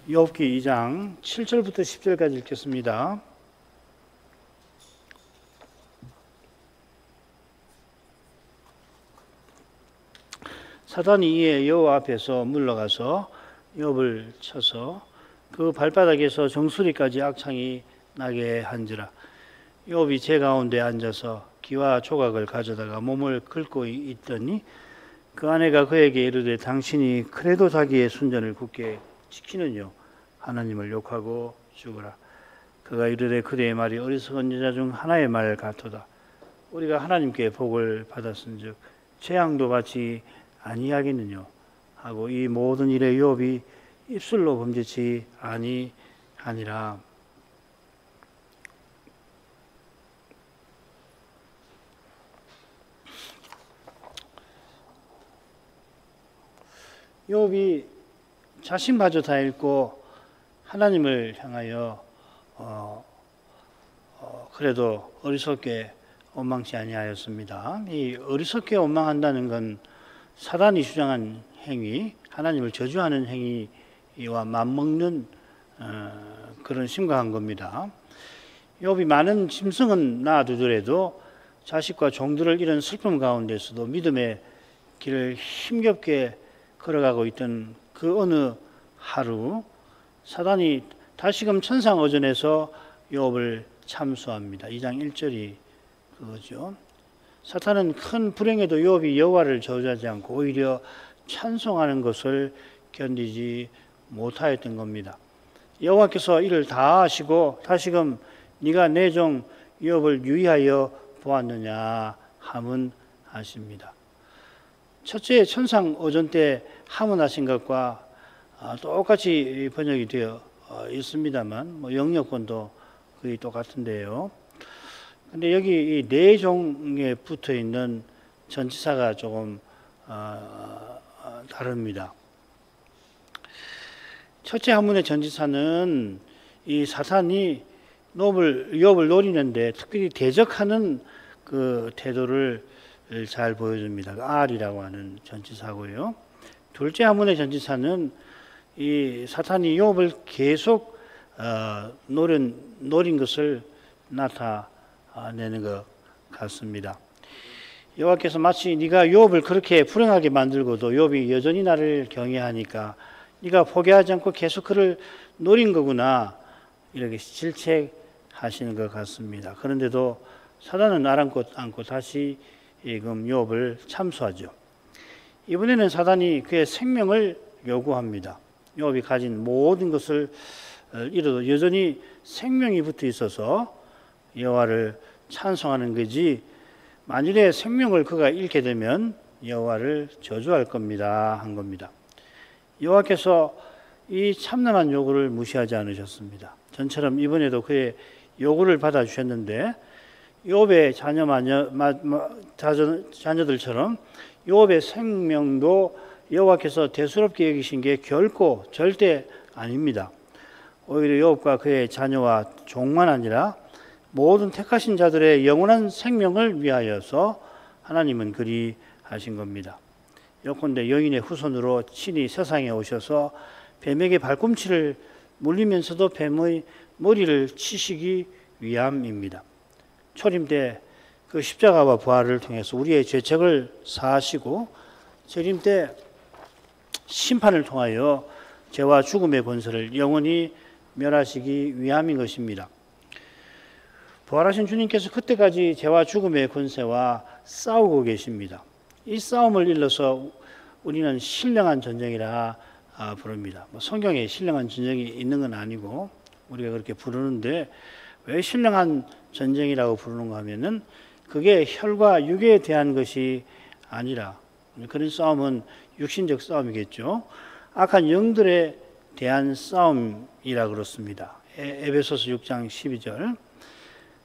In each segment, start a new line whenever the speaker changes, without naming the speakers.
욥기 2장 7절부터 10절까지 읽겠습니다. 사단이 이에 여호와 앞에서 물러가서 욥을 쳐서 그 발바닥에서 정수리까지 악창이 나게 한지라. 욥이 제 가운데 앉아서 기와 조각을 가져다가 몸을 긁고 있더니 그 아내가 그에게 이르되 당신이 그래도 자기의 순전을 굳게 지키느뇨 하나님을 욕하고 죽으라. 그가 이르되 그대의 말이 어리석은 여자 중 하나의 말 같도다. 우리가 하나님께 복을 받았은즉 재앙도 받지 아니하겠느뇨 하고 이 모든 일에 욥이 입술로 범죄치 아니하니라. 욥이 자신마저 다 잃고 하나님을 향하여 그래도 어리석게 원망치 아니하였습니다. 이 어리석게 원망한다는 건 사단이 주장한 행위, 하나님을 저주하는 행위와 맞먹는 그런 심각한 겁니다. 욥이 많은 짐승은 낳아두더라도 자식과 종들을 잃은 슬픔 가운데서도 믿음의 길을 힘겹게 걸어가고 있던 그 어느 하루 사단이 다시금 천상어전에서 욥을 참수합니다. 2장 1절이 그거죠. 사탄은 큰 불행에도 욥이 여호와를 저주하지 않고 오히려 찬송하는 것을 견디지 못하였던 겁니다. 여호와께서 이를 다 하시고 다시금 네가 내 종 욥을 유의하여 보았느냐 하문하십니다. 첫째 천상어전 때 하문하신 것과 똑같이 번역이 되어 있습니다만 영역권도 거의 똑같은데요. 근데 여기 이 네 종에 붙어 있는 전치사가 조금 다릅니다. 첫째 한문의 전치사는 이 사탄이 욥을 노리는데 특별히 대적하는 그 태도를 잘 보여줍니다. R이라고 하는 전치사고요. 둘째 한문의 전치사는 이 사탄이 욥을 계속 노린 것을 나타내는 것 같습니다. 여호와께서 마치 네가 욥을 그렇게 불행하게 만들고도 욥이 여전히 나를 경외하니까 네가 포기하지 않고 계속 그를 노린 거구나 이렇게 질책하시는 것 같습니다. 그런데도 사단은 아랑곳 않고 다시 욥을 참수하죠. 이번에는 사단이 그의 생명을 요구합니다. 욥이 가진 모든 것을 잃어도 여전히 생명이 붙어 있어서 여호와를 찬송하는 거지 만일에 생명을 그가 잃게 되면 여호와를 저주할 겁니다 한 겁니다. 여호와께서 이 참남한 요구를 무시하지 않으셨습니다. 전처럼 이번에도 그의 요구를 받아주셨는데 욥의 자녀들처럼 욥의 생명도 여호와께서 대수롭게 여기신 게 결코 절대 아닙니다. 오히려 욥과 그의 자녀와 종만 아니라 모든 택하신 자들의 영원한 생명을 위하여서 하나님은 그리 하신 겁니다. 요컨대 여인의 후손으로 친히 세상에 오셔서 뱀에게 발꿈치를 물리면서도 뱀의 머리를 치시기 위함입니다. 초림 때 그 십자가와 부활을 통해서 우리의 죄책을 사하시고 재림 때 심판을 통하여 죄와 죽음의 권세를 영원히 멸하시기 위함인 것입니다. 부활하신 주님께서 그때까지 죄와 죽음의 권세와 싸우고 계십니다. 이 싸움을 일러서 우리는 신령한 전쟁이라 부릅니다. 성경에 신령한 전쟁이 있는 건 아니고 우리가 그렇게 부르는데 왜 신령한 전쟁이라고 부르는가 하면은 그게 혈과 육에 대한 것이 아니라 그런 싸움은 육신적 싸움이겠죠. 악한 영들에 대한 싸움이라 그렇습니다. 에베소서 6장 12절.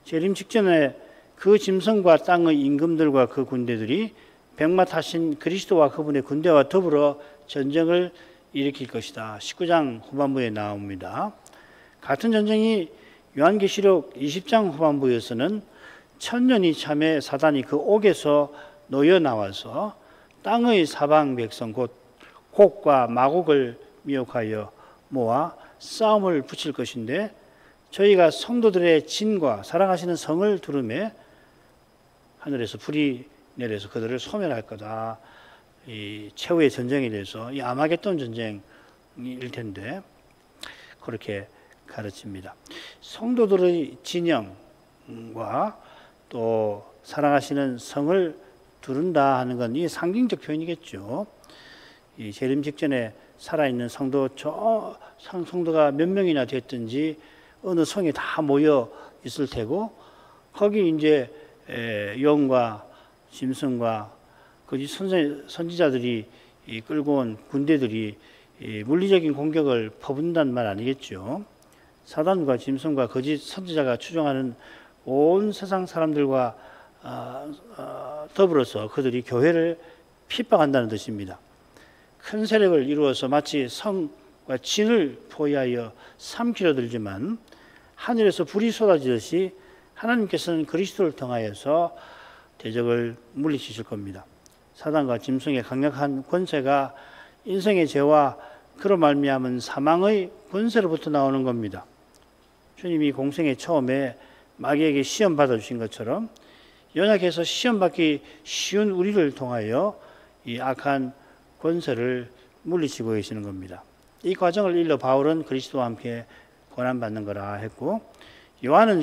재림 직전에 그 짐승과 땅의 임금들과 그 군대들이 백마 타신 그리스도와 그분의 군대와 더불어 전쟁을 일으킬 것이다. 19장 후반부에 나옵니다. 같은 전쟁이 요한계시록 20장 후반부에서는 천년이 참에 사단이 그 옥에서 놓여 나와서 땅의 사방 백성 곧 곡과 마곡을 미혹하여 모아 싸움을 붙일 것인데 저희가 성도들의 진과 사랑하시는 성을 두름에 하늘에서 불이 내려서 그들을 소멸할 거다. 이 최후의 전쟁에 대해서 이 아마겟돈 전쟁일 텐데 그렇게 가르칩니다. 성도들의 진영과 또 사랑하시는 성을 두른다 하는 건 이 상징적 표현이겠죠. 이 재림 직전에 살아있는 성도가 몇 명이나 됐든지 어느 성에 다 모여 있을 테고 거기 이제 용과 짐승과 거짓 선지자들이 끌고 온 군대들이 물리적인 공격을 퍼붓는다는 말 아니겠죠. 사단과 짐승과 거짓 선지자가 추종하는 온 세상 사람들과 더불어서 그들이 교회를 핍박한다는 뜻입니다. 큰 세력을 이루어서 마치 성과 진을 포위하여 삼키려 들지만 하늘에서 불이 쏟아지듯이 하나님께서는 그리스도를 통하여서 대적을 물리치실 겁니다. 사단과 짐승의 강력한 권세가 인생의 죄와 그로 말미암은 사망의 권세로부터 나오는 겁니다. 주님이 공생의 처음에 마귀에게 시험 받아주신 것처럼 연약해서 시험 받기 쉬운 우리를 통하여 이 악한 권세를 물리치고 계시는 겁니다. 이 과정을 일러 바울은 그리스도와 함께 고난받는 거라 했고 요한은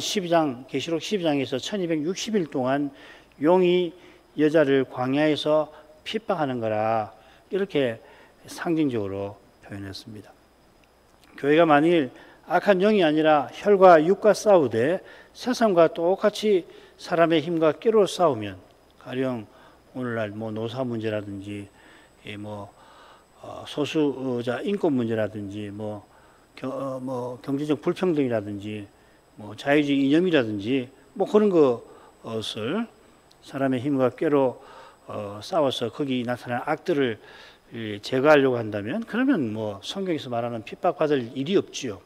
계시록 12장에서 1260일 동안 용이 여자를 광야에서 핍박하는 거라 이렇게 상징적으로 표현했습니다. 교회가 만일 악한 영이 아니라 혈과 육과 싸우되 세상과 똑같이 사람의 힘과 꾀로 싸우면 가령 오늘날 노사 문제라든지 소수자 인권 문제라든지 경제적 불평등이라든지 자유주의 이념이라든지 그런 것을 사람의 힘과 꾀로 싸워서 거기 나타난 악들을 제거하려고 한다면 그러면 성경에서 말하는 핍박받을 일이 없지요.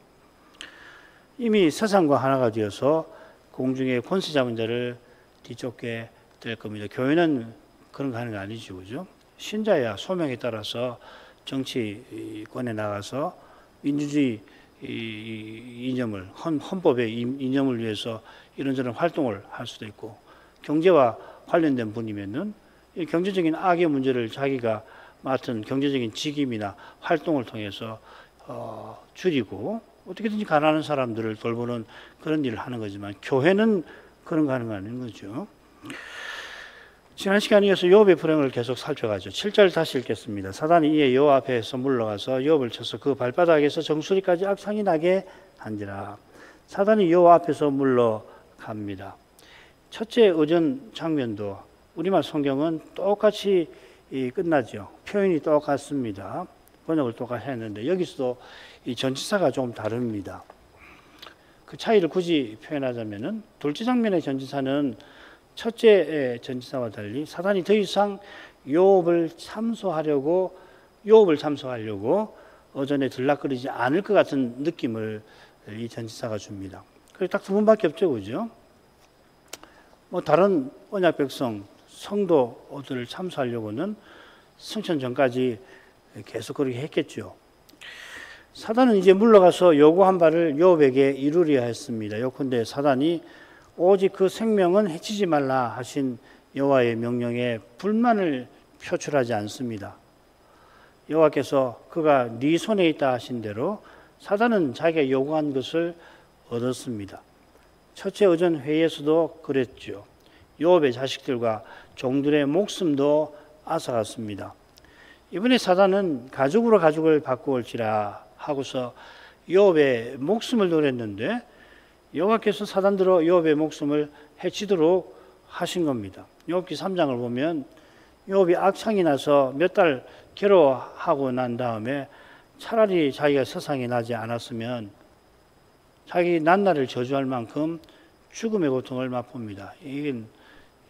이미 세상과 하나가 되어서 공중의 권세 잡은 자를 뒤쫓게 될 겁니다. 교회는 그런 거 하는 거 아니죠, 그죠? 신자야 소명에 따라서 정치권에 나가서 민주주의 이념을 헌법의 이념을 위해서 이런저런 활동을 할 수도 있고 경제와 관련된 분이면은 이 경제적인 악의 문제를 자기가 맡은 경제적인 직임이나 활동을 통해서 줄이고 어떻게든지 가난한 사람들을 돌보는 그런 일을 하는 거지만 교회는 그런 거 하는 거 아닌 거죠. 지난 시간에 이어서 욥의 불행을 계속 살펴가죠. 7절 다시 읽겠습니다. 사단이 이에 욥 앞에서 물러가서 욥을 쳐서 그 발바닥에서 정수리까지 악상이 나게 한지라. 사단이 욥 앞에서 물러갑니다. 첫째 의전 장면도 우리말 성경은 똑같이 끝나죠. 표현이 똑같습니다. 번역을 똑같이 했는데 여기서도 이 전치사가 좀 다릅니다. 그 차이를 굳이 표현하자면은 둘째 장면의 전치사는 첫째 전치사와 달리 사단이 더 이상 욥을 참소하려고 어전에 들락거리지 않을 것 같은 느낌을 이 전치사가 줍니다. 그래서 딱 두 번밖에 없죠, 그죠? 다른 언약 백성 성도들을 참소하려고는 승천 전까지 계속 그렇게 했겠죠. 사단은 이제 물러가서 요구한 바를 욥에게 이루려 했습니다. 요컨대 사단이 오직 그 생명은 해치지 말라 하신 여호와의 명령에 불만을 표출하지 않습니다. 여호와께서 그가 네 손에 있다 하신 대로 사단은 자기가 요구한 것을 얻었습니다. 첫째 의전 회의에서도 그랬죠. 욥의 자식들과 종들의 목숨도 앗아갔습니다. 이번에 사단은 가죽으로 가죽을 바꾸올지라 하고서 욥의 목숨을 노렸는데 여호와께서 사단들로 욥의 목숨을 해치도록 하신 겁니다. 욥기 3장을 보면 욥이 악창이 나서 몇 달 괴로워하고 난 다음에 차라리 자기가 세상에 나지 않았으면 자기 난날을 저주할 만큼 죽음의 고통을 맛봅니다. 이게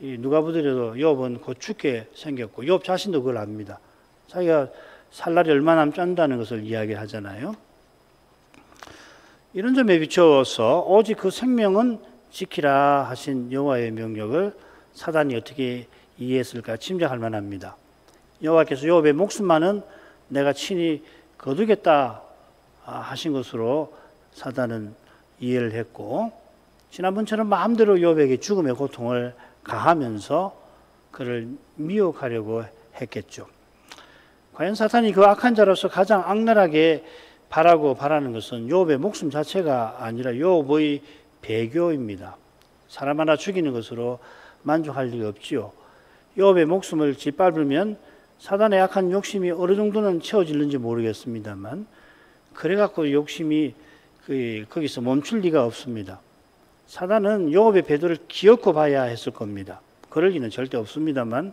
누가 보더라도 욥은 곧 죽게 생겼고 욥 자신도 그걸 압니다. 자기가 살 날이 얼마 남지 않는다는 것을 이야기하잖아요. 이런 점에 비추어서 오직 그 생명은 지키라 하신 여호와의 명령을 사단이 어떻게 이해했을까 짐작할 만합니다. 여호와께서 욥의 목숨만은 내가 친히 거두겠다 하신 것으로 사단은 이해를 했고, 지난번처럼 마음대로 욥에게 죽음의 고통을 가하면서 그를 미혹하려고 했겠죠. 과연 사탄이 그 악한 자로서 가장 악랄하게 바라는 것은 욥의 목숨 자체가 아니라 욥의 배교입니다. 사람 하나 죽이는 것으로 만족할 리가 없지요. 욥의 목숨을 짓밟으면 사단의 악한 욕심이 어느 정도는 채워질는지 모르겠습니다만, 그래갖고 욕심이 거기서 멈출 리가 없습니다. 사단은 욥의 배도를 기어코 봐야 했을 겁니다. 그럴 리는 절대 없습니다만,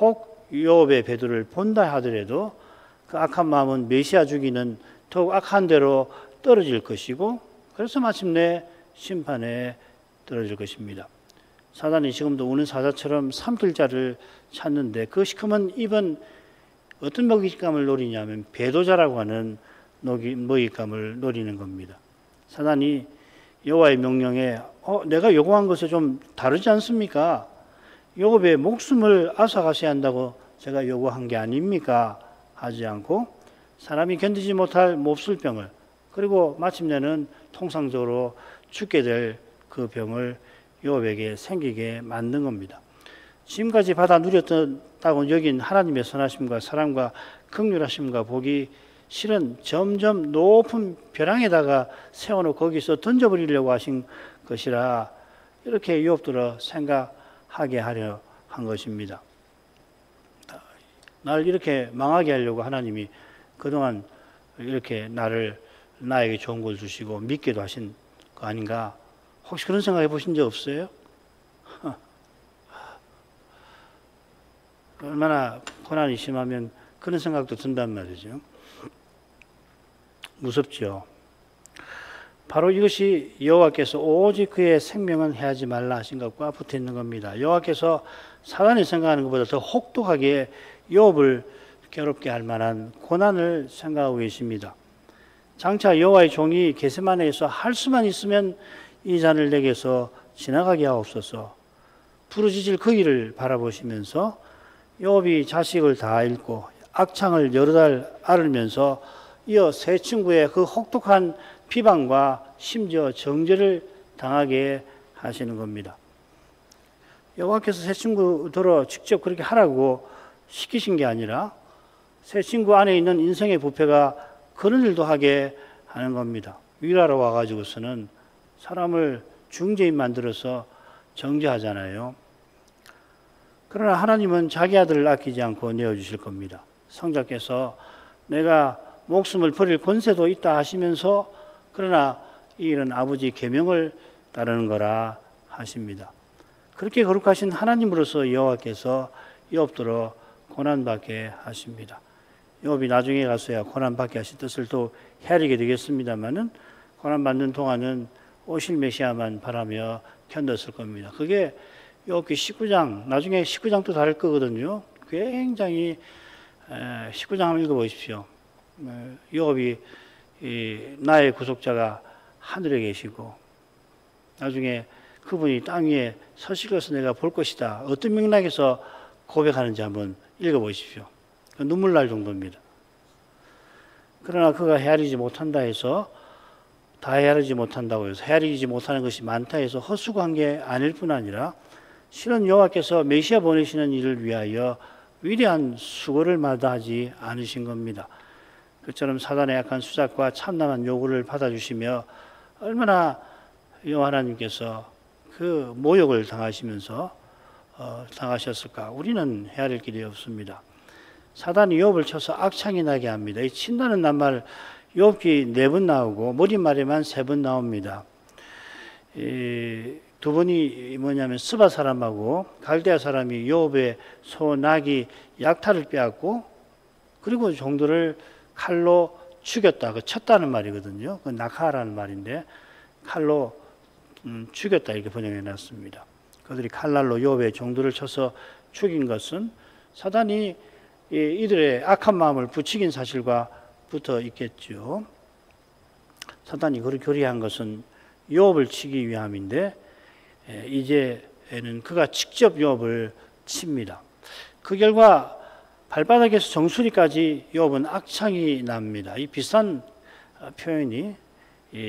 혹 욥의 배도를 본다 하더라도 그 악한 마음은 메시아 주기는 더욱 악한 대로 떨어질 것이고, 그래서 마침내 심판에 떨어질 것입니다. 사단이 지금도 우는 사자처럼 삼킬 자를 찾는데, 그 시커먼 입은 어떤 먹잇감을 노리냐면 배도자라고 하는 먹잇감을 노리는 겁니다. 사단이 여호와의 명령에 내가 요구한 것에 좀 다르지 않습니까? 욥의 목숨을 앗아가셔야 한다고 제가 요구한 게 아닙니까? 하지 않고 사람이 견디지 못할 몹쓸병을, 그리고 마침내는 통상적으로 죽게 될 그 병을 욥에게 생기게 만든 겁니다. 지금까지 받아 누렸다고 여긴 하나님의 선하심과 사랑과 긍휼하심과 복이 실은 점점 높은 벼랑에다가 세워놓고 거기서 던져버리려고 하신 것이라, 이렇게 욥들어 생각하게 하려 한 것입니다. 날 이렇게 망하게 하려고 하나님이 그동안 이렇게 나에게 좋은 걸 주시고 믿게도 하신 거 아닌가? 혹시 그런 생각해 보신 적 없어요? 얼마나 고난이 심하면 그런 생각도 든단 말이죠. 무섭죠. 바로 이것이 여호와께서 오직 그의 생명은 해하지 말라 하신 것과 붙어 있는 겁니다. 여호와께서 사단이 생각하는 것보다 더 혹독하게 욥을 괴롭게 할 만한 고난을 생각하고 계십니다. 장차 여호와의 종이 겟세마네에서 할 수만 있으면 이 잔을 내게서 지나가게 하옵소서. 부르짖을 그 일을 바라보시면서 욥이 자식을 다 잃고 악창을 여러 달 앓으면서 이어 세 친구의 그 혹독한 비방과 심지어 정죄를 당하게 하시는 겁니다. 여호와께서 세 친구들어 직접 그렇게 하라고 시키신 게 아니라 세 친구 안에 있는 인생의 부패가 그런 일도 하게 하는 겁니다. 위라로 와가지고서는 사람을 중죄인 만들어서 정죄하잖아요. 그러나 하나님은 자기 아들을 아끼지 않고 내어주실 겁니다. 성자께서 내가 목숨을 버릴 권세도 있다 하시면서, 그러나 이 일은 아버지 계명을 따르는 거라 하십니다. 그렇게 거룩하신 하나님으로서 여호와께서 욥들어 고난받게 하십니다. 욥이 나중에 가서야 고난받게 하실 뜻을 또 헤아리게 되겠습니다만은, 고난받는 동안은 오실 메시아만 바라며 견뎠을 겁니다. 그게 욥기 19장, 나중에 19장도 다를 거거든요. 굉장히 19장 한번 읽어보십시오. 욥이 나의 구속자가 하늘에 계시고 나중에 그분이 땅 위에 서실러서 내가 볼 것이다, 어떤 맥락에서 고백하는지 한번 읽어보십시오. 눈물 날 정도입니다. 그러나 그가 헤아리지 못한다 해서, 다 헤아리지 못한다고 해서 헤아리지 못하는 것이 많다 해서 헛수고한 게 아닐 뿐 아니라, 실은 여호와께서 메시아 보내시는 일을 위하여 위대한 수고를 마다하지 않으신 겁니다. 그처럼 사단의 약한 수작과 참남한 요구를 받아주시며 얼마나 여호와 하나님께서 그 모욕을 당하시면서 당하셨을까? 우리는 헤아릴 길이 없습니다. 사단이 욥을 쳐서 악창이 나게 합니다. 이 친다는 낱말 욥기 4번 나오고 머릿말에만 3번 나옵니다. 두 번이 뭐냐면 스바 사람하고 갈대아 사람이 욥의 소, 나귀, 약탈을 빼앗고 그리고 종들을 칼로 죽였다. 그 쳤다는 말이거든요. 그 낙하라는 말인데 칼로 죽였다 이렇게 번역해 놨습니다. 그들이 칼날로 욥의 종들을 쳐서 죽인 것은 사단이 이들의 악한 마음을 부추긴 사실과 붙어 있겠죠. 사단이 그렇게 교리한 것은 욥을 치기 위함인데 이제는 그가 직접 욥을 칩니다. 그 결과 발바닥에서 정수리까지 욥은 악창이 납니다. 이 비싼 표현이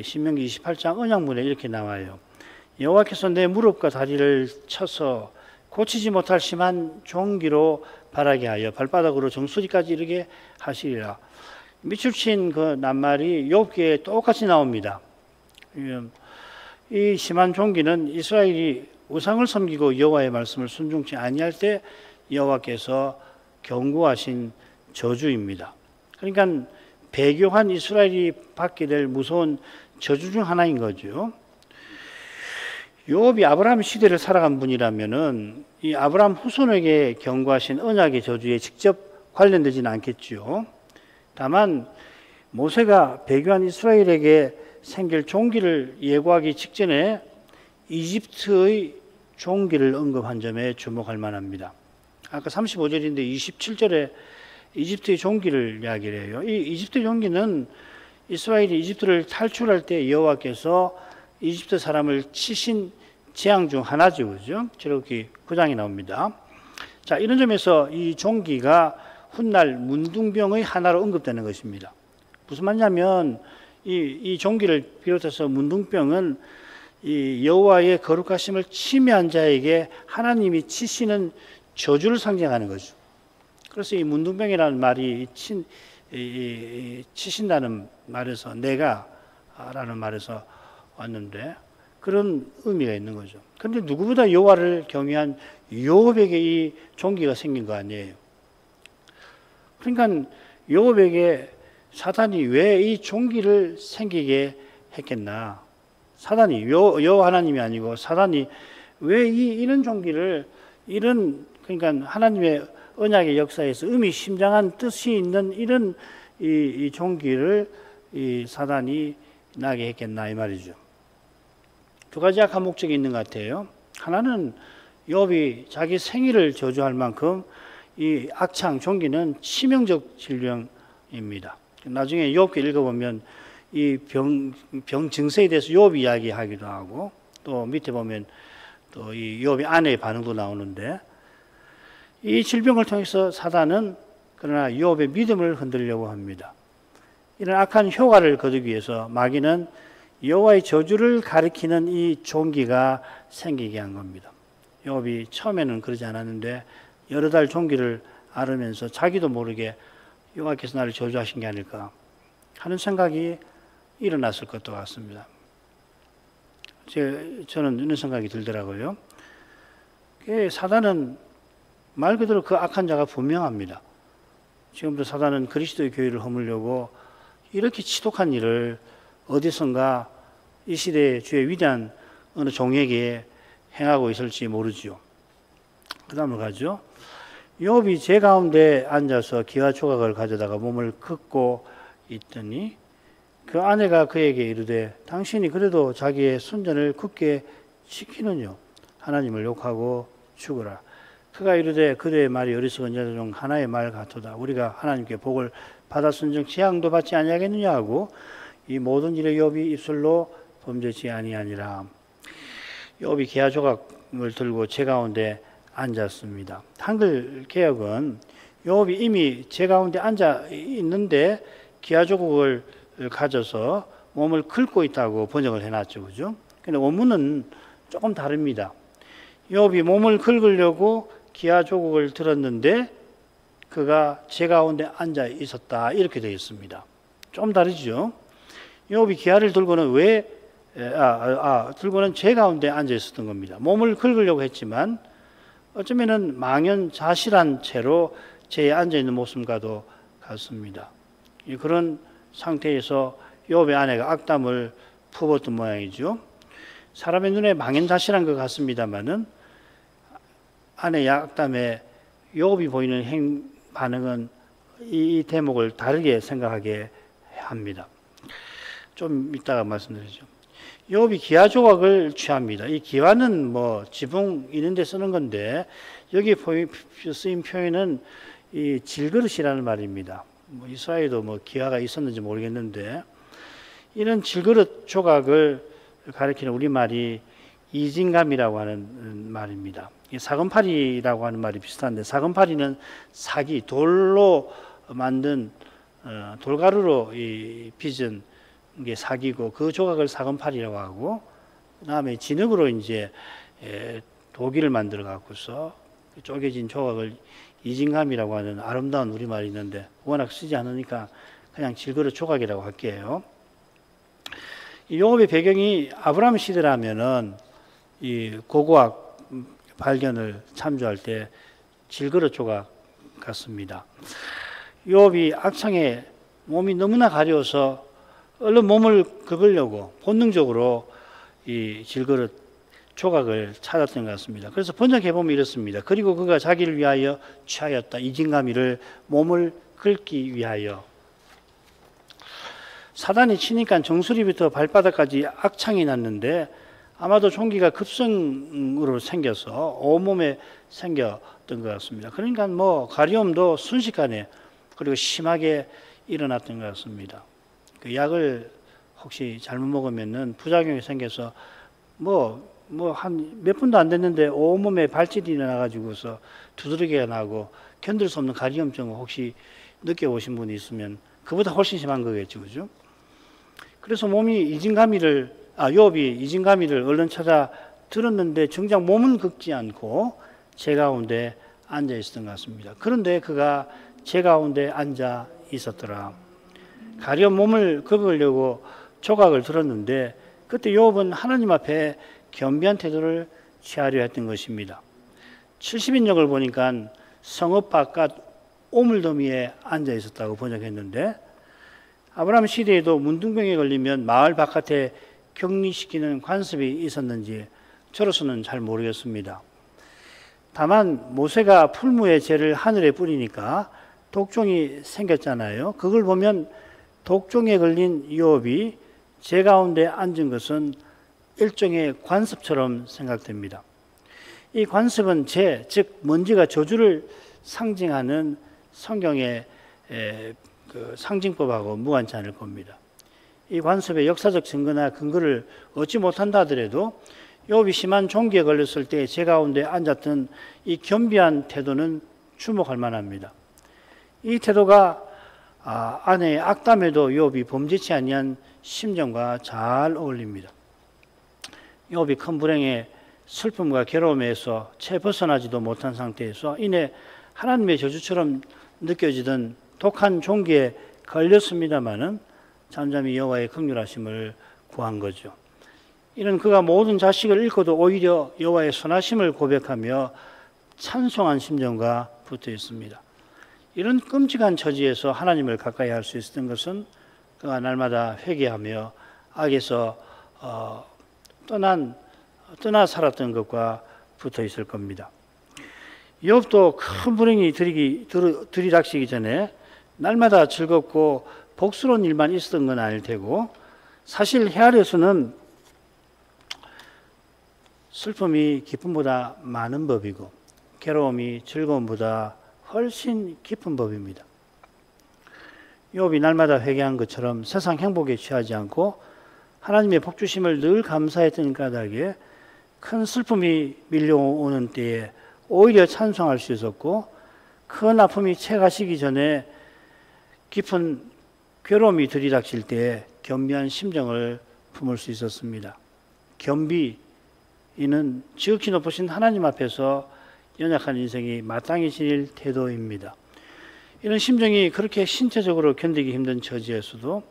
신명기 28장 언약문에 이렇게 나와요. 여호와께서 내 무릎과 다리를 쳐서 고치지 못할 심한 종기로 바라게 하여 발바닥으로 정수리까지 이르게 하시리라. 밑줄 친 그 낱말이 욥기에 똑같이 나옵니다. 이 심한 종기는 이스라엘이 우상을 섬기고 여호와의 말씀을 순종치 아니할 때 여호와께서 경고하신 저주입니다. 그러니까 배교한 이스라엘이 받게 될 무서운 저주 중 하나인 거죠. 욥이 아브라함 시대를 살아간 분이라면은 이 아브라함 후손에게 경고하신 언약의 저주에 직접 관련되지는 않겠죠. 다만 모세가 배교한 이스라엘에게 생길 종기를 예고하기 직전에 이집트의 종기를 언급한 점에 주목할 만합니다. 아까 35절인데 27절에 이집트의 종기를 이야기를 해요. 이 이집트 종기는 이스라엘이 이집트를 탈출할 때 여호와께서 이집트 사람을 치신 재앙 중 하나죠. 그죠? 출애굽기 9장에 나옵니다. 자, 이런 점에서 이 종기가 훗날 문둥병의 하나로 언급되는 것입니다. 무슨 말이냐면 이 종기를 비롯해서 문둥병은 이 여호와의 거룩하심을 침해한 자에게 하나님이 치시는 저주를 상징하는 거죠. 그래서 이 문둥병이라는 말이 치신다는 말에서 내가라는 말에서 왔는데 그런 의미가 있는 거죠. 그런데 누구보다 여호와를 경외한 욥에게 이 종기가 생긴 거 아니에요. 그러니까 욥에게 사단이 왜 이 종기를 생기게 했겠나? 사단이 여호와 하나님이 아니고 사단이 왜 이런 종기를 그러니까 하나님의 언약의 역사에서 의미심장한 뜻이 있는 이런 이 종기를 이 사단이 나게 했겠나 이 말이죠. 두 가지 악한 목적이 있는 것 같아요. 하나는 욥이 자기 생일을 저주할 만큼 이 악창 종기는 치명적 질병입니다. 나중에 욥기 읽어보면 이 병 증세에 대해서 욥이 이야기하기도 하고 또 밑에 보면 또 이 욥의 아내의 반응도 나오는데 이 질병을 통해서 사단은 그러나 욥의 믿음을 흔들려고 합니다. 이런 악한 효과를 거두기 위해서 마귀는 여호와의 저주를 가리키는 이 종기가 생기게 한 겁니다. 욥이 처음에는 그러지 않았는데 여러 달 종기를 앓으면서 자기도 모르게 여호와께서 나를 저주하신 게 아닐까 하는 생각이 일어났을 것도 같습니다. 저는 이런 생각이 들더라고요. 사단은 말 그대로 그 악한 자가 분명합니다. 지금도 사단은 그리스도의 교회를 허물려고 이렇게 지독한 일을 어디선가 이 시대의 주의 위대한 어느 종에게 행하고 있을지 모르죠. 그 다음으로 가죠. 욥이 제 가운데 앉아서 기와 조각을 가져다가 몸을 긋고 있더니 그 아내가 그에게 이르되 당신이 그래도 자기의 순전을 굳게 시키느뇨 하나님을 욕하고 죽으라. 그가 이르되 그대의 말이 어리석은 여자 중 하나의 말 같도다. 우리가 하나님께 복을 받았은즉 재앙도 받지 아니하겠느냐 하고 이 모든 일에 욥이 입술로 범죄치 아니하니라. 욥이 기와 조각을 들고 제 가운데 앉았습니다. 한글 개역은 욥이 이미 제 가운데 앉아 있는데 기와 조각을 가져서 몸을 긁고 있다고 번역을 해놨죠, 그죠? 근데 원문은 조금 다릅니다. 욥이 몸을 긁으려고 기와 조각을 들었는데 그가 제 가운데 앉아 있었다 이렇게 되어 있습니다. 좀 다르죠? 욥이 기와를 들고는 들고는 제 가운데 앉아 있었던 겁니다. 몸을 긁으려고 했지만 어쩌면은 망연자실한 채로 제에 앉아 있는 모습과도 같습니다. 그런 상태에서 욥의 아내가 악담을 품었던 모양이죠. 사람의 눈에 망연자실한 것 같습니다만은 아내의 악담에 욥이 보이는 반응은 이 대목을 다르게 생각하게 합니다. 좀 이따가 말씀드리죠. 욥이 기와 조각을 취합니다. 이 기와는 뭐 지붕 이런 데 쓰는 건데 여기 쓰인 표현은 이 질그릇이라는 말입니다. 뭐 이스라엘도 뭐 기와가 있었는지 모르겠는데 이런 질그릇 조각을 가리키는 우리말이 이진감이라고 하는 말입니다. 사금파리라고 하는 말이 비슷한데 사금파리는 사기, 돌로 만든 돌가루로 빚은 게 사기고 그 조각을 사금팔이라고 하고 그다음에 진흙으로 이제 도기를 만들어 갖고서 쪼개진 조각을 이진감이라고 하는 아름다운 우리말이 있는데 워낙 쓰지 않으니까 그냥 질그릇 조각이라고 할게요. 이 요업의 배경이 아브라함 시대라면은 이 고고학 발견을 참조할 때 질그릇 조각 같습니다. 요업이 악창에 몸이 너무나 가려워서 얼른 몸을 긁으려고 본능적으로 이 질그릇 조각을 찾았던 것 같습니다. 그래서 번역해 보면 이렇습니다. 그리고 그가 자기를 위하여 취하였다. 이진가미를 몸을 긁기 위하여. 사단이 치니까 정수리부터 발바닥까지 악창이 났는데 아마도 종기가 급성으로 생겨서 온몸에 생겼던 것 같습니다. 그러니까 뭐 가려움도 순식간에 그리고 심하게 일어났던 것 같습니다. 그 약을 혹시 잘못 먹으면은 부작용이 생겨서 한 몇 분도 안 됐는데 온몸에 발질이 나가지고서 두드러기가 나고 견딜 수 없는 가려움증을 혹시 느껴보신 분이 있으면 그보다 훨씬 심한 거겠죠, 그죠? 그래서 요업이 이진가미를 얼른 찾아 들었는데 정작 몸은 긁지 않고 제 가운데 앉아 있었던 것 같습니다. 그런데 그가 제 가운데 앉아 있었더라. 가려 몸을 긁으려고 조각을 들었는데 그때 요업은 하나님 앞에 겸비한 태도를 취하려 했던 것입니다. 70인역을 보니까 성읍 바깥 오물더미에 앉아 있었다고 번역했는데 아브라함 시대에도 문둥병에 걸리면 마을 바깥에 격리시키는 관습이 있었는지 저로서는 잘 모르겠습니다. 다만 모세가 풀무의 재를 하늘에 뿌리니까 독종이 생겼잖아요. 그걸 보면 독종에 걸린 요업이 제 가운데 앉은 것은 일종의 관습처럼 생각됩니다. 이 관습은 즉 먼지가 저주를 상징하는 성경의 그 상징법하고 무관치 않을 겁니다. 이 관습의 역사적 증거나 근거를 얻지 못한다 하더라도 요업이 심한 종기에 걸렸을 때 제 가운데 앉았던 이 겸비한 태도는 주목할 만합니다. 이 태도가 아내의 악담에도 요업이 범죄치 아니한 심정과 잘 어울립니다. 요업이 큰 불행에 슬픔과 괴로움에서 채 벗어나지도 못한 상태에서 이내 하나님의 저주처럼 느껴지던 독한 종기에 걸렸습니다마는 잠잠히 여호와의 긍휼하심을 구한 거죠. 이는 그가 모든 자식을 잃고도 오히려 여호와의 선하심을 고백하며 찬송한 심정과 붙어 있습니다. 이런 끔찍한 처지에서 하나님을 가까이 할 수 있었던 것은 그가 날마다 회개하며 악에서 떠나 살았던 것과 붙어 있을 겁니다. 욥도 큰 불행이 들이닥치기 전에 날마다 즐겁고 복스러운 일만 있었던 건 아닐 테고 사실 헤아려서는 슬픔이 기쁨보다 많은 법이고 괴로움이 즐거움보다 훨씬 깊은 법입니다. 욥이 날마다 회개한 것처럼 세상 행복에 취하지 않고 하나님의 복주심을 늘 감사했던 까닭에 큰 슬픔이 밀려오는 때에 오히려 찬송할 수 있었고 큰 아픔이 채 가시기 전에 깊은 괴로움이 들이닥칠 때에 겸비한 심정을 품을 수 있었습니다. 겸비, 이는 지극히 높으신 하나님 앞에서 연약한 인생이 마땅히 지닐 태도입니다. 이런 심정이 그렇게 신체적으로 견디기 힘든 처지에서도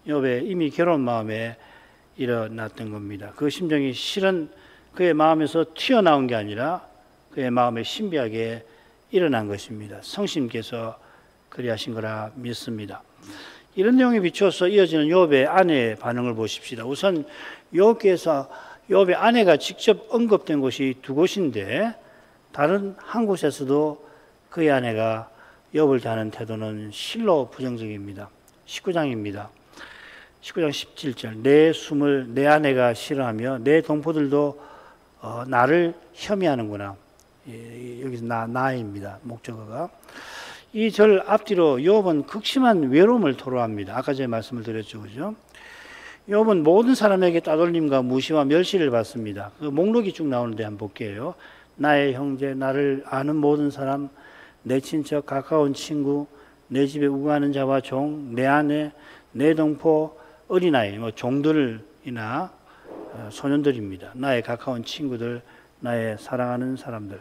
욥의 이미 괴로운 마음에 일어났던 겁니다. 그 심정이 실은 그의 마음에서 튀어나온 게 아니라 그의 마음에 신비하게 일어난 것입니다. 성신께서 그리하신 거라 믿습니다. 이런 내용에 비추어서 이어지는 욥의 아내의 반응을 보십시다. 우선 욥의 아내가 직접 언급된 곳이 두 곳인데 다른 한 곳에서도 그의 아내가 욥을 대하는 태도는 실로 부정적입니다. 19장입니다. 19장 17절 내 숨을 내 아내가 싫어하며 내 동포들도 나를 혐의하는구나. 여기서 나입니다. 목적어가. 이 절 앞뒤로 욥은 극심한 외로움을 토로합니다. 아까 전에 말씀을 드렸죠. 그죠? 욥은 모든 사람에게 따돌림과 무시와 멸시를 받습니다. 그 목록이 쭉 나오는데 한번 볼게요. 나의 형제, 나를 아는 모든 사람, 내 친척, 가까운 친구, 내 집에 우거하는 자와 종, 내 아내, 내 동포, 어린아이, 종들이나 소년들입니다. 나의 가까운 친구들, 나의 사랑하는 사람들.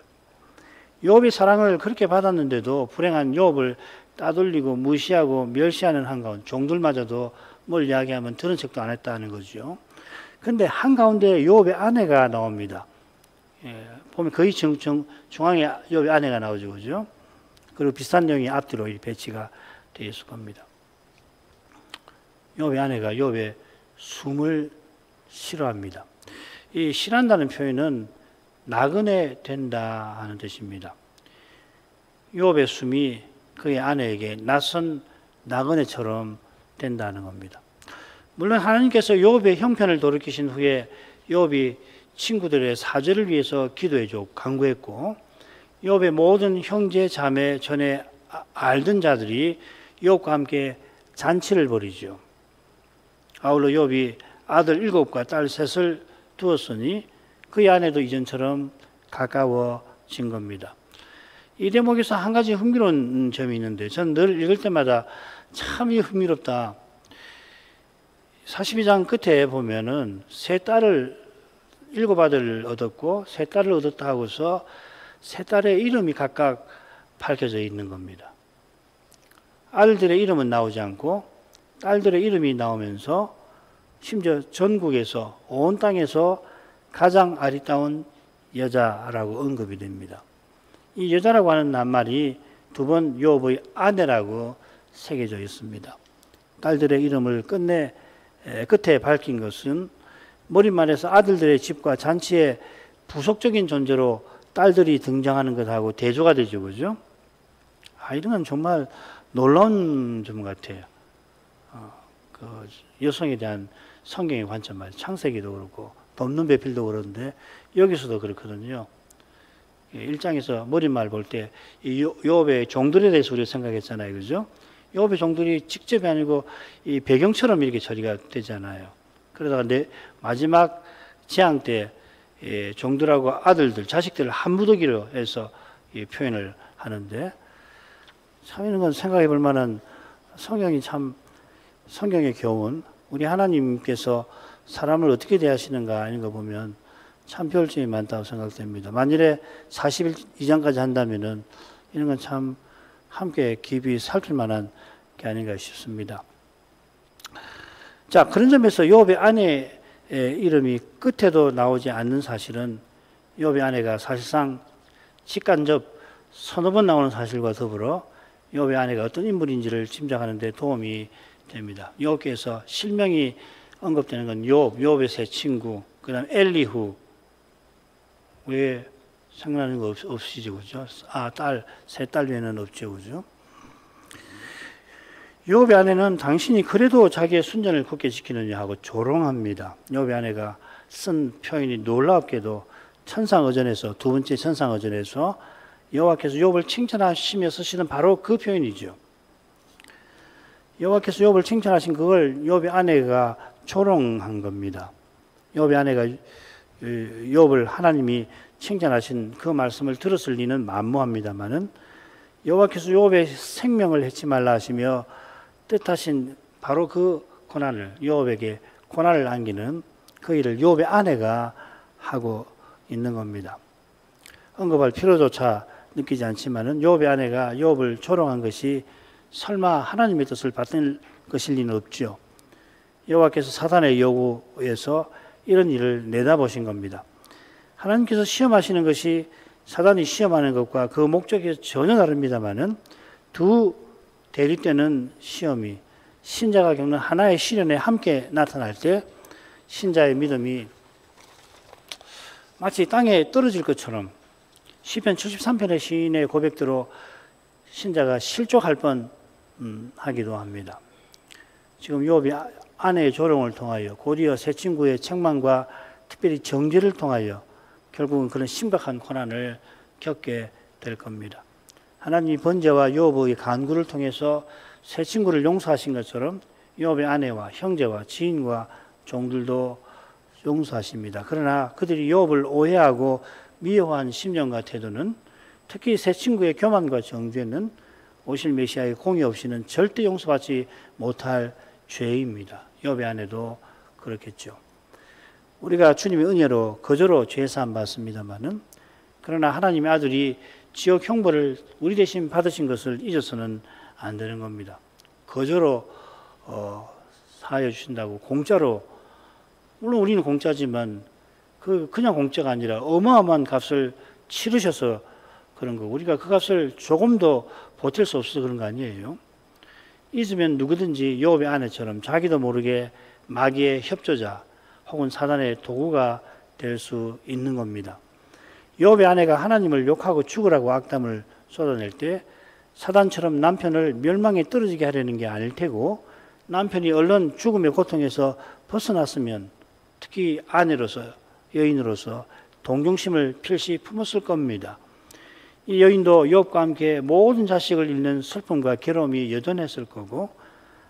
욥이 사랑을 그렇게 받았는데도 불행한 욥을 따돌리고 무시하고 멸시하는 한가운데 종들마저도 뭘 이야기하면 들은 척도 안 했다는 거죠. 그런데 한가운데 욥의 아내가 나옵니다. 보면 거의 중앙에 욥의 아내가 나오죠. 그죠? 그리고 비슷한 내용이 앞뒤로 배치가 되어 있을 겁니다. 욥의 아내가 욥의 숨을 싫어합니다. 이 싫어한다는 표현은 나그네 된다 하는 뜻입니다. 욥의 숨이 그의 아내에게 낯선 나그네처럼 된다는 겁니다. 물론 하나님께서 욥의 형편을 돌이키신 후에 욥이 친구들의 사죄를 위해서 기도해주고 간구했고 욥의 모든 형제 자매 전에 알던 자들이 욥과 함께 잔치를 벌이죠. 아울러 욥이 아들 7과 딸 3을 두었으니 그의 아내도 이전처럼 가까워진 겁니다. 이 대목에서 한 가지 흥미로운 점이 있는데 저는 늘 읽을 때마다 참 흥미롭다. 42장 끝에 보면은 7 아들을 얻었고 3딸을 얻었다 하고서 3딸의 이름이 각각 밝혀져 있는 겁니다. 아들들의 이름은 나오지 않고 딸들의 이름이 나오면서 심지어 전국에서 온 땅에서 가장 아리따운 여자라고 언급이 됩니다. 이 여자라고 하는 낱말이 2번 욥의 아내라고 새겨져 있습니다. 딸들의 이름을 끝에 밝힌 것은 머릿말에서 아들들의 집과 잔치의 부속적인 존재로 딸들이 등장하는 것하고 대조가 되죠. 그죠? 이런 건 정말 놀라운 점 같아요. 그 여성에 대한 성경의 관점 말이에요. 창세기도 그렇고 돕는 배필도 그런데 여기서도 그렇거든요. 1장에서 머릿말 볼 때 욥의 종들에 대해서 우리가 생각했잖아요. 그죠? 욥의 종들이 직접이 아니고 이 배경처럼 이렇게 처리가 되잖아요. 그러다가 마지막 재앙 때 종들하고 아들들, 자식들을 한 무더기로 해서 표현을 하는데 참 이런 건 생각해 볼 만한 성경의 교훈, 우리 하나님께서 사람을 어떻게 대하시는가 이런 거 보면 참 배울 점이 많다고 생각됩니다. 만일에 42장까지 한다면은 이런 건 참 함께 깊이 살필 만한 게 아닌가 싶습니다. 자, 그런 점에서 욥의 아내의 이름이 끝에도 나오지 않는 사실은 욥의 아내가 사실상 직간접 서너 번 나오는 사실과 더불어 욥의 아내가 어떤 인물인지를 짐작하는 데 도움이 됩니다. 욥기에서 실명이 언급되는 건 욥의 세 친구, 그 다음 엘리후, 왜 생각나는 거 없으시죠, 그죠? 세 딸 외에는 없죠, 그죠? 욥의 아내는 당신이 그래도 자기의 순전을 굳게 지키느냐 하고 조롱합니다. 욥의 아내가 쓴 표현이 놀랍게도 천상어전에서, 2번째 천상어전에서 여호와께서 욥을 칭찬하시며 쓰시는 바로 그 표현이죠. 여호와께서 욥을 칭찬하신 그걸 욥의 아내가 조롱한 겁니다. 욥의 아내가 욥을 하나님이 칭찬하신 그 말씀을 들었을 리는 만무합니다만은 여호와께서 욥의 생명을 해치 말라 하시며 뜻하신 바로 그 고난을 욥에게 고난을 안기는 그 일을 욥의 아내가 하고 있는 겁니다. 언급할 필요조차 느끼지 않지만은 욥의 아내가 욥을 조롱한 것이 설마 하나님의 뜻을 받을 것일 리는 없죠. 여호와께서 사단의 요구에서 이런 일을 내다보신 겁니다. 하나님께서 시험하시는 것이 사단이 시험하는 것과 그 목적이 전혀 다릅니다만은 두 대립되는 시험이 신자가 겪는 하나의 시련에 함께 나타날 때 신자의 믿음이 마치 땅에 떨어질 것처럼 시편 73편의 시인의 고백대로 신자가 실족할 뻔 하기도 합니다. 지금 욥이 아내의 조롱을 통하여 곧이어 세 친구의 책망과 특별히 정죄를 통하여 결국은 그런 심각한 고난을 겪게 될 겁니다. 하나님이 번제와 욥의 간구를 통해서 세 친구를 용서하신 것처럼 욥의 아내와 형제와 지인과 종들도 용서하십니다. 그러나 그들이 욥을 오해하고 미워한 심정과 태도는 특히 세 친구의 교만과 정죄는 오실 메시아의 공의 없이는 절대 용서받지 못할 죄입니다. 욥의 아내도 그렇겠죠. 우리가 주님의 은혜로 거저로 죄 사함 받습니다마는, 그러나 하나님의 아들이 지옥 형벌을 우리 대신 받으신 것을 잊어서는 안 되는 겁니다. 거저로 사하여 주신다고 공짜로, 물론 우리는 공짜지만 그냥 공짜가 아니라 어마어마한 값을 치르셔서 그런 거, 우리가 그 값을 조금도 보탤 수 없어서 그런 거 아니에요. 잊으면 누구든지 욥의 아내처럼 자기도 모르게 마귀의 협조자 혹은 사단의 도구가 될 수 있는 겁니다. 욥의 아내가 하나님을 욕하고 죽으라고 악담을 쏟아낼 때 사단처럼 남편을 멸망에 떨어지게 하려는 게 아닐 테고, 남편이 얼른 죽음의 고통에서 벗어났으면 특히 아내로서, 여인으로서 동정심을 필시 품었을 겁니다. 이 여인도 욥과 함께 모든 자식을 잃는 슬픔과 괴로움이 여전했을 거고,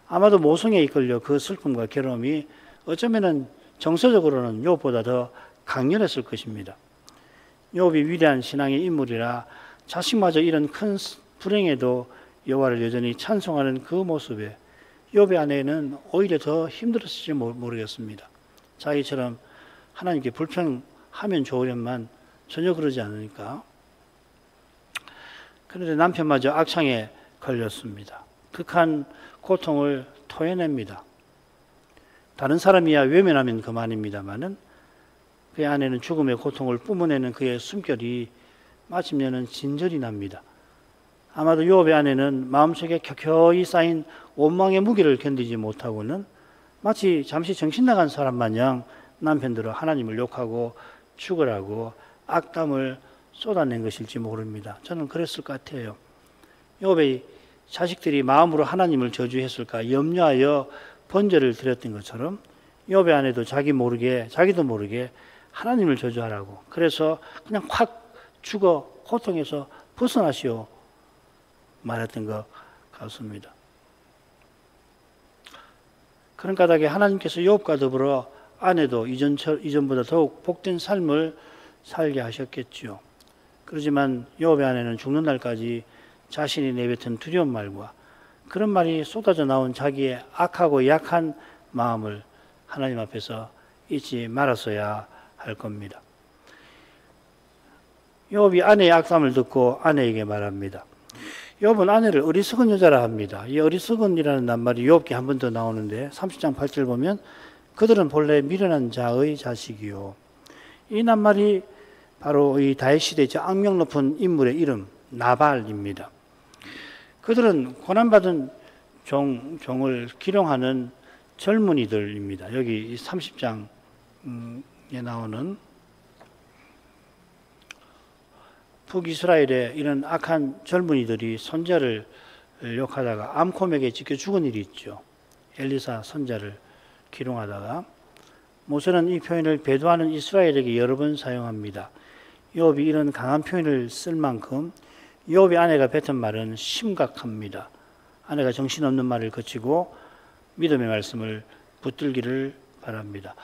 아마도 모성에 이끌려 그 슬픔과 괴로움이 어쩌면은 정서적으로는 욥보다 더 강렬했을 것입니다. 욥이 위대한 신앙의 인물이라 자식마저 이런 큰 불행에도 여호와를 여전히 찬송하는 그 모습에 욥의 아내는 오히려 더 힘들었을지 모르겠습니다. 자기처럼 하나님께 불평하면 좋으련만 전혀 그러지 않으니까. 그런데 남편마저 악창에 걸렸습니다. 극한 고통을 토해냅니다. 다른 사람이야 외면하면 그만입니다마는 그의 아내는 죽음의 고통을 뿜어내는 그의 숨결이 마침내는 진절이 납니다. 아마도 욥의 아내는 마음속에 켜켜이 쌓인 원망의 무게를 견디지 못하고는 마치 잠시 정신 나간 사람 마냥 남편들은 하나님을 욕하고 죽으라고 악담을 쏟아낸 것일지 모릅니다. 저는 그랬을 것 같아요. 욥의 자식들이 마음으로 하나님을 저주했을까 염려하여 번제를 드렸던 것처럼 욥의 아내도 자기도 모르게 하나님을 저주하라고, 그래서 그냥 확 죽어 고통에서 벗어나시오 말했던 것 같습니다. 그런 까닭에 하나님께서 욥과 더불어 아내도 이전보다 더욱 복된 삶을 살게 하셨겠죠. 그렇지만 욥의 아내는 죽는 날까지 자신이 내뱉은 두려운 말과 그런 말이 쏟아져 나온 자기의 악하고 약한 마음을 하나님 앞에서 잊지 말았어야 할 겁니다. 욥이 아내의 악담을 듣고 아내에게 말합니다. 욥은 아내를 어리석은 여자라 합니다. 이 어리석은이라는 낱말이 욥기 한 번 더 나오는데 30장 8절 보면 그들은 본래 미련한 자의 자식이요. 이 낱말이 바로 이 다윗 시대 악명 높은 인물의 이름 나발입니다. 그들은 고난받은 종을 기롱하는 젊은이들입니다. 여기 30장에 나오는 북이스라엘의 이런 악한 젊은이들이 선자를 욕하다가 암콤에게 찢겨 죽은 일이 있죠. 엘리사 선자를 기롱하다가 모세는 이 표현을 배도하는 이스라엘에게 여러 번 사용합니다. 욥이 이런 강한 표현을 쓸 만큼 욥의 아내가 뱉은 말은 심각합니다. 아내가 정신없는 말을 거치고 믿음의 말씀을 붙들기를 바랍니다.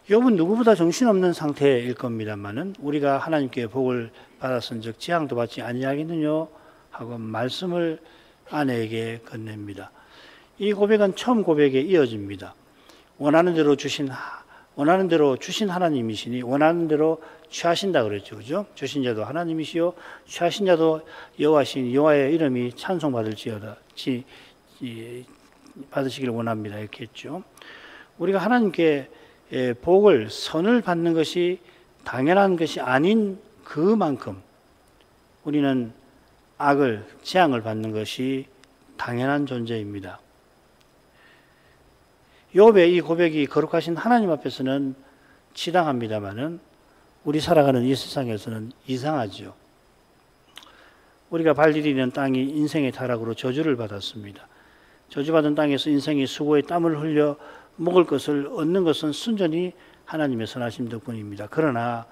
욥은 누구보다 정신없는 상태일 겁니다만은 우리가 하나님께 복을 받았은즉 재앙도 받지 아니하겠느냐 하고 말씀을 아내에게 건넵니다. 이 고백은 처음 고백에 이어집니다. 원하는 대로 주신 하나님이시니 원하는 대로 취하신다 그랬죠. 그죠? 주신 자도 하나님이시요 취하신 자도 여호와신 여호와의 이름이 찬송받을지어다. 받으시기를 원합니다. 이렇게 했죠. 우리가 하나님께 선을 받는 것이 당연한 것이 아닌 그만큼 우리는 재앙을 받는 것이 당연한 존재입니다. 욥의 이 고백이 거룩하신 하나님 앞에서는 치당합니다마는 우리 살아가는 이 세상에서는 이상하죠. 우리가 발 디디는 땅이 인생의 타락으로 저주를 받았습니다. 저주받은 땅에서 인생이 수고의 땀을 흘려 먹을 것을 얻는 것은 순전히 하나님의 선하심 덕분입니다. 그러나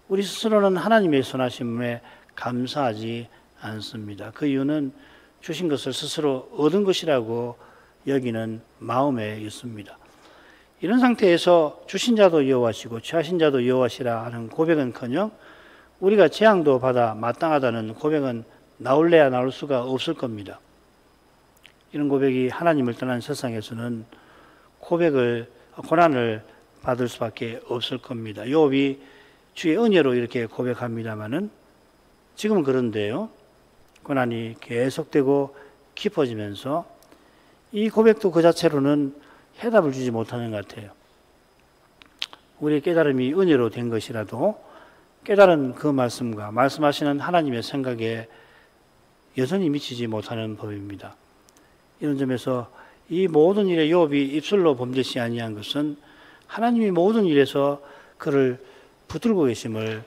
우리 스스로는 하나님의 선하심에 감사하지 않습니다. 그 이유는 주신 것을 스스로 얻은 것이라고 여기는 마음에 있습니다. 이런 상태에서 주신 자도 여호와시고 취하신 자도 여호와시라 하는 고백은커녕 우리가 재앙도 받아 마땅하다는 고백은 나올래야 나올 수가 없을 겁니다. 이런 고백이 하나님을 떠난 세상에서는 고난을 받을 수밖에 없을 겁니다. 욥이 주의 은혜로 이렇게 고백합니다마는 지금은 그런데요. 고난이 계속되고 깊어지면서 이 고백도 그 자체로는 해답을 주지 못하는 것 같아요. 우리의 깨달음이 은혜로 된 것이라도 깨달은 그 말씀과 말씀하시는 하나님의 생각에 여전히 미치지 못하는 법입니다. 이런 점에서 이 모든 일에 욥이 입술로 범죄치 아니한 것은 하나님이 모든 일에서 그를 붙들고 계심을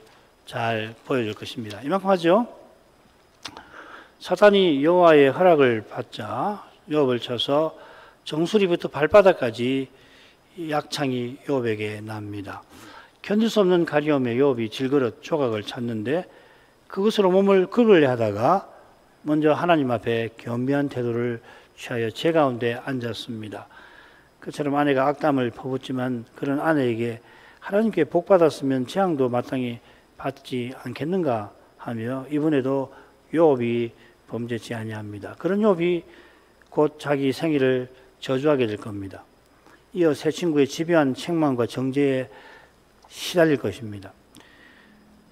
잘 보여줄 것입니다. 이만큼 하죠. 사탄이 여호와의 허락을 받자 욥을 쳐서 정수리부터 발바닥까지 약창이 욥에게 납니다. 견딜 수 없는 가려움에 욥이 질그릇 조각을 찾는데 그것으로 몸을 긁으려 하다가 먼저 하나님 앞에 겸비한 태도를 취하여 제 가운데 앉았습니다. 그처럼 아내가 악담을 퍼붓지만 그런 아내에게 하나님께 복받았으면 재앙도 마땅히 받지 않겠는가 하며 이번에도 욥이 범죄치 아니합니다. 그런 욥이 곧 자기 생일을 저주하게 될 겁니다. 이어 세 친구의 집요한 책망과 정죄에 시달릴 것입니다.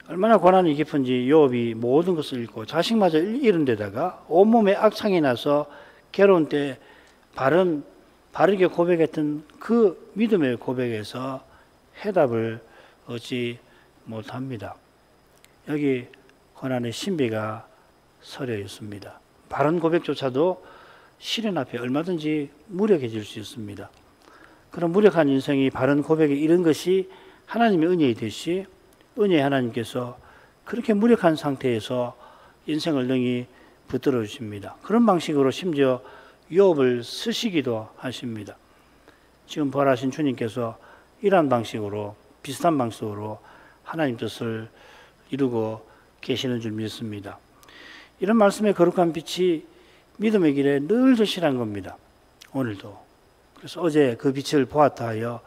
얼마나 고난이 깊은지 욥이 모든 것을 잃고 자식마저 잃은 데다가 온몸에 악창이 나서 괴로운 때 바르게 고백했던 그 믿음의 고백에서 해답을 얻지 못합니다. 여기 고난의 신비가 서려 있습니다. 바른 고백조차도 시련 앞에 얼마든지 무력해질 수 있습니다. 그런 무력한 인생이 바른 고백에 이른 것이 하나님의 은혜이듯이 은혜의 하나님께서 그렇게 무력한 상태에서 인생을 능히 붙들어 주십니다. 그런 방식으로 심지어 욥을 쓰시기도 하십니다. 지금 부활하신 주님께서 이러한 방식으로 비슷한 방식으로 하나님 뜻을 이루고 계시는 줄 믿습니다. 이런 말씀의 거룩한 빛이 믿음의 길에 늘 절실한 겁니다. 오늘도. 그래서 어제 그 빛을 보았다 하여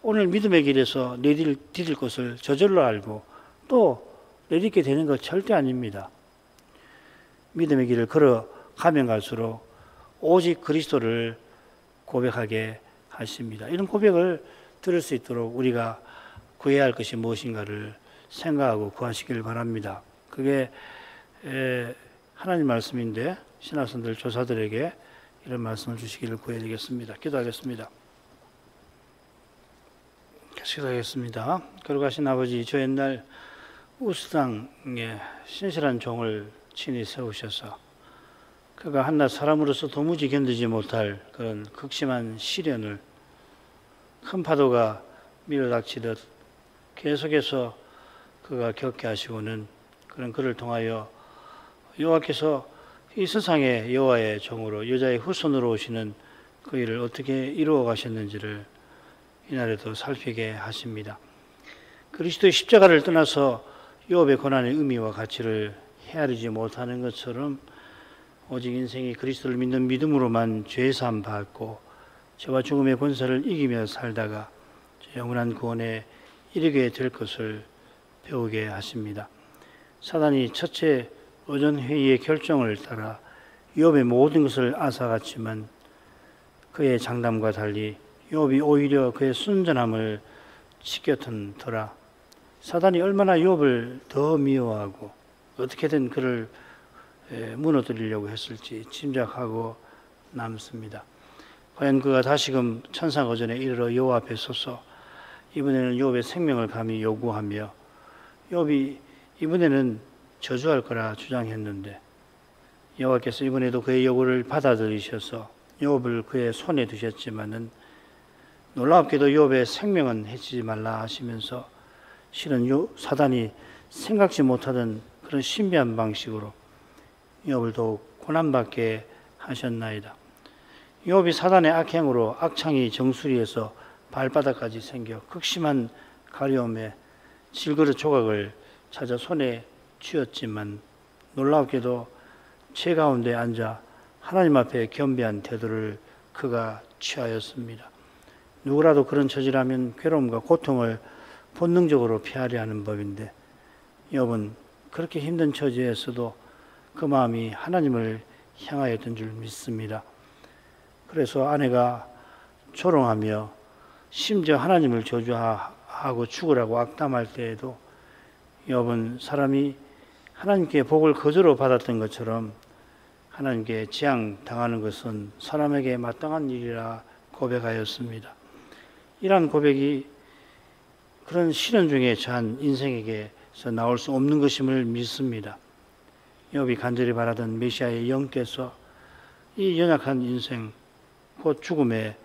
오늘 믿음의 길에서 내디딜 것을 저절로 알고 또 내딛게 되는 것 절대 아닙니다. 믿음의 길을 걸어가면 갈수록 오직 그리스도를 고백하게 하십니다. 이런 고백을 들을 수 있도록 우리가 구해야 할 것이 무엇인가를 생각하고 구하시기를 바랍니다. 그게 하나님 말씀인데 신학생들 조사들에게 이런 말씀을 주시기를 구해야 되겠습니다. 기도하겠습니다. 기도하겠습니다. 거룩하신 아버지, 저 옛날 우스당에 신실한 종을 친히 세우셔서 그가 한낱 사람으로서 도무지 견디지 못할 그런 극심한 시련을 큰 파도가 밀어닥치듯 계속해서 그가 겪게 하시고는 그런 그를 통하여 여호와께서 이 세상의 여호와의 종으로 여자의 후손으로 오시는 그 일을 어떻게 이루어 가셨는지를 이날에도 살피게 하십니다. 그리스도의 십자가를 떠나서 욥의 고난의 의미와 가치를 헤아리지 못하는 것처럼 오직 인생이 그리스도를 믿는 믿음으로만 죄사함 받고 죄와 죽음의 권세를 이기며 살다가 영원한 구원에 이르게 될 것을 배우게 하십니다. 사단이 첫째 의전회의의 결정을 따라 욥의 모든 것을 앗아갔지만 그의 장담과 달리 욥이 오히려 그의 순전함을 지켰던 터라 사단이 얼마나 욥을 더 미워하고 어떻게든 그를 무너뜨리려고 했을지 짐작하고 남습니다. 과연 그가 다시금 천상거전에 이르러 여호와 앞에 서서 이번에는 욥의 생명을 감히 요구하며 욥이 이번에는 저주할 거라 주장했는데 여호와께서 이번에도 그의 요구를 받아들이셔서 욥을 그의 손에 두셨지만은 놀랍게도 욥의 생명은 해치지 말라 하시면서 실은 사단이 생각지 못하던 그런 신비한 방식으로 욥을 더욱 고난받게 하셨나이다. 욥이 사단의 악행으로 악창이 정수리에서 발바닥까지 생겨 극심한 가려움에 질그릇 조각을 찾아 손에 쥐었지만 놀랍게도 제 가운데 앉아 하나님 앞에 겸비한 태도를 그가 취하였습니다. 누구라도 그런 처지라면 괴로움과 고통을 본능적으로 피하려 하는 법인데 욥은 그렇게 힘든 처지에서도 그 마음이 하나님을 향하였던 줄 믿습니다. 그래서 아내가 조롱하며 심지어 하나님을 저주하고 죽으라고 악담할 때에도 욥은 사람이 하나님께 복을 거저로 받았던 것처럼 하나님께 재앙당하는 것은 사람에게 마땅한 일이라 고백하였습니다. 이러한 고백이 그런 시련 중에 처한 인생에게서 나올 수 없는 것임을 믿습니다. 욥이 간절히 바라던 메시아의 영께서 이 연약한 인생, 곧 죽음에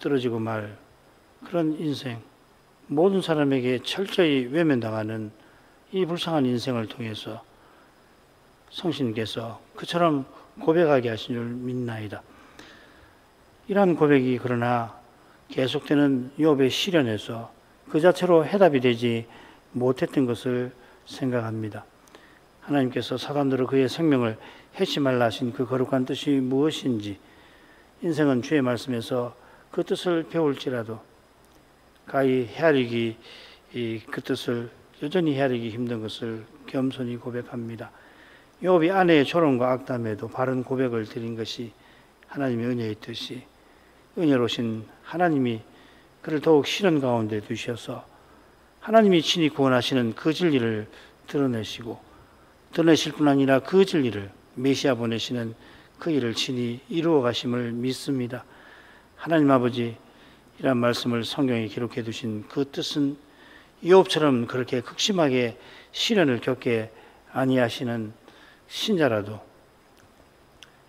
떨어지고 말 그런 인생, 모든 사람에게 철저히 외면당하는 이 불쌍한 인생을 통해서 성신께서 그처럼 고백하게 하신 줄 믿나이다. 이러한 고백이 그러나 계속되는 욥의 시련에서 그 자체로 해답이 되지 못했던 것을 생각합니다. 하나님께서 사단으로 그의 생명을 해치 말라 하신 그 거룩한 뜻이 무엇인지, 인생은 주의 말씀에서 그 뜻을 배울지라도 가히 헤아리기 그 뜻을 여전히 헤아리기 힘든 것을 겸손히 고백합니다. 욥이 아내의 조롱과 악담에도 바른 고백을 드린 것이 하나님의 은혜의 뜻이, 은혜로우신 하나님이 그를 더욱 시련 가운데 두셔서 하나님이 친히 구원하시는 그 진리를 드러내실 뿐 아니라 그 진리를 메시아 보내시는 그 일을 친히 이루어 가심을 믿습니다. 하나님 아버지, 이런 말씀을 성경에 기록해 두신 그 뜻은 욥처럼 그렇게 극심하게 시련을 겪게 아니하시는 신자라도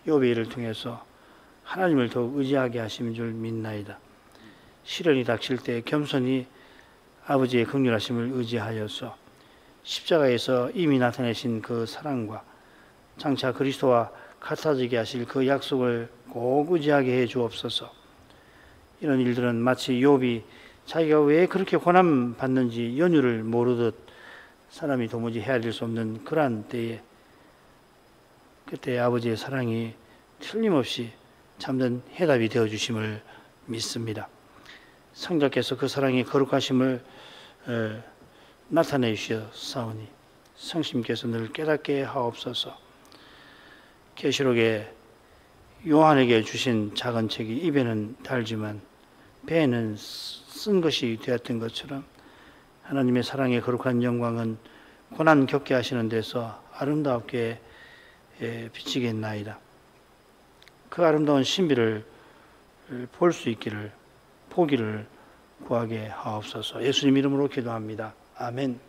욥의 일을 통해서 하나님을 더욱 의지하게 하심인 줄 믿나이다. 시련이 닥칠 때 겸손히 아버지의 긍휼하심을 의지하여서 십자가에서 이미 나타내신 그 사랑과 장차 그리스도와 같아지게 하실 그 약속을 꼭 의지하게 해 주옵소서. 이런 일들은 마치 욥이 자기가 왜 그렇게 고난 받는지 연유를 모르듯 사람이 도무지 헤아릴 수 없는 그러한 때에, 그때 아버지의 사랑이 틀림없이 참된 해답이 되어 주심을 믿습니다. 성자께서 그 사랑의 거룩하심을 나타내 주셨사오니 성심께서 늘 깨닫게 하옵소서. 계시록에 요한에게 주신 작은 책이 입에는 달지만 배에는 쓴 것이 되었던 것처럼 하나님의 사랑의 거룩한 영광은 고난 겪게 하시는 데서 아름답게 비치겠나이다. 그 아름다운 신비를 볼 수 있기를, 보기를 구하게 하옵소서. 예수님 이름으로 기도합니다. 아멘.